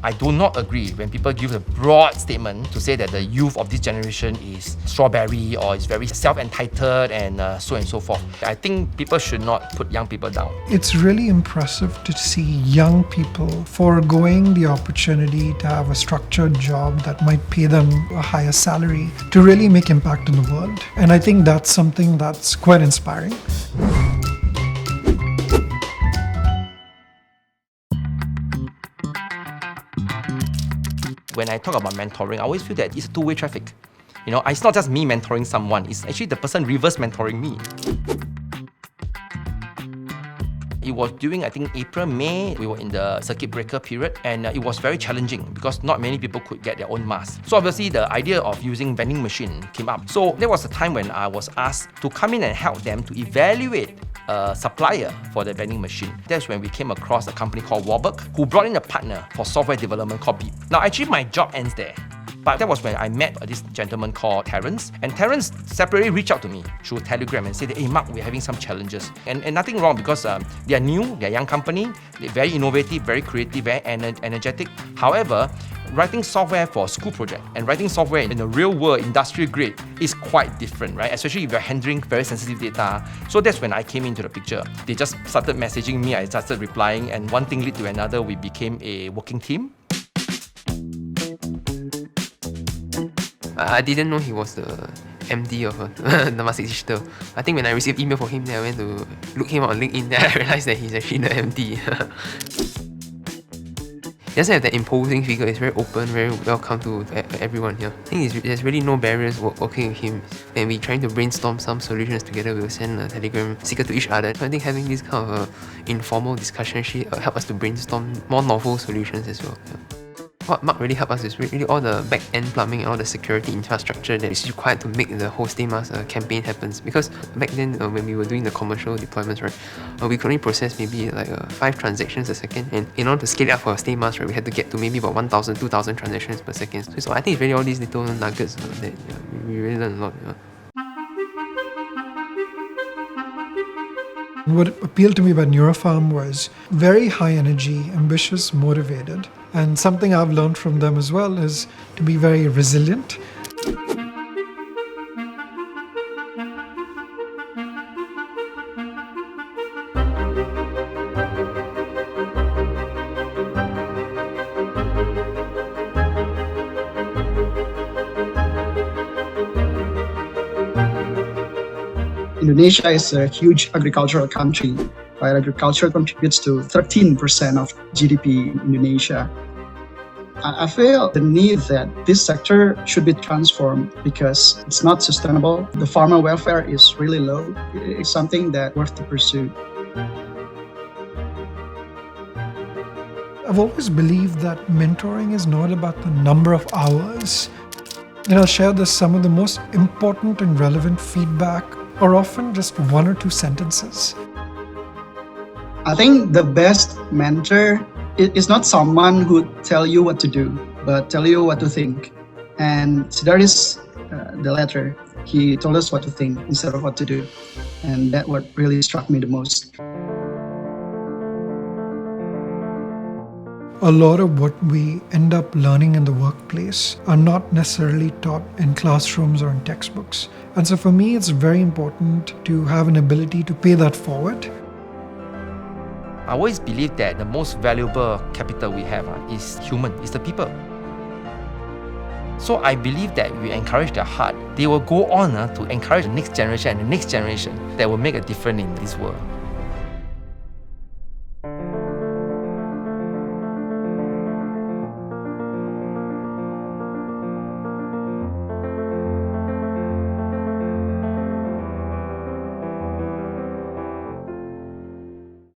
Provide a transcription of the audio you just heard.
I do not agree when people give a broad statement to say that the youth of this generation is strawberry or is very self-entitled and so forth. I think people should not put young people down. It's really impressive to see young people foregoing the opportunity to have a structured job that might pay them a higher salary to really make impact in the world. And I think that's something that's quite inspiring. When I talk about mentoring, I always feel that it's a two-way traffic. It's not just me mentoring someone, it's actually the person reverse mentoring me. It was during, I think, April, May, we were in the circuit breaker period, and it was very challenging because not many people could get their own mask. So obviously the idea of using vending machine came up. So there was a time when I was asked to come in and help them to evaluate a supplier for the vending machine. That's when we came across a company called Warburg, who brought in a partner for software development called Beep. Now actually my job ends there. But that was when I met this gentleman called Terence. And Terence separately reached out to me through Telegram and said, hey Mark, we're having some challenges. And nothing wrong because they are new, they're a young company, they're very innovative, very creative, very energetic. However, writing software for a school project and writing software in the real world, industrial grade, is quite different, right? Especially if you're handling very sensitive data. So that's when I came into the picture. They just started messaging me, I started replying, and one thing led to another, we became a working team. I didn't know he was the MD of Temasek Digital. I think when I received email from him, then I went to look him up on LinkedIn, then I realized that he's actually the MD. He doesn't have that imposing figure, he's very open, very welcome to everyone here. I think there's really no barriers working with him. When we're trying to brainstorm some solutions together, we'll send a Telegram sticker to each other. So I think having this kind of informal discussion actually help us to brainstorm more novel solutions as well. Yeah. What Mark really helped us is really all the back-end plumbing and all the security infrastructure that is required to make the whole Stay Mask campaign happens. Because back then, when we were doing the commercial deployments, right, we could only process maybe like 5 transactions a second. And in order to scale it up for Stay Mask, right, we had to get to maybe about 1,000, 2,000 transactions per second. So I think it's really all these little nuggets that we really learn a lot. What appealed to me about Neurofarm was very high energy, ambitious, motivated. And something I've learned from them as well is to be very resilient. Indonesia is a huge agricultural country. Right? Agriculture contributes to 13% of GDP in Indonesia. I feel the need that this sector should be transformed because it's not sustainable. The farmer welfare is really low. It's something that's worth to pursue. I've always believed that mentoring is not about the number of hours. And I'll share this, some of the most important and relevant feedback are often just 1 or 2 sentences. I think the best mentor is not someone who tell you what to do, but tell you what to think. And Siddarth is the latter. He told us what to think instead of what to do. And that's what really struck me the most. A lot of what we end up learning in the workplace are not necessarily taught in classrooms or in textbooks. And so for me, it's very important to have an ability to pay that forward. I always believe that the most valuable capital we have is human, is the people. So I believe that if we encourage their heart, they will go on to encourage the next generation and the next generation that will make a difference in this world.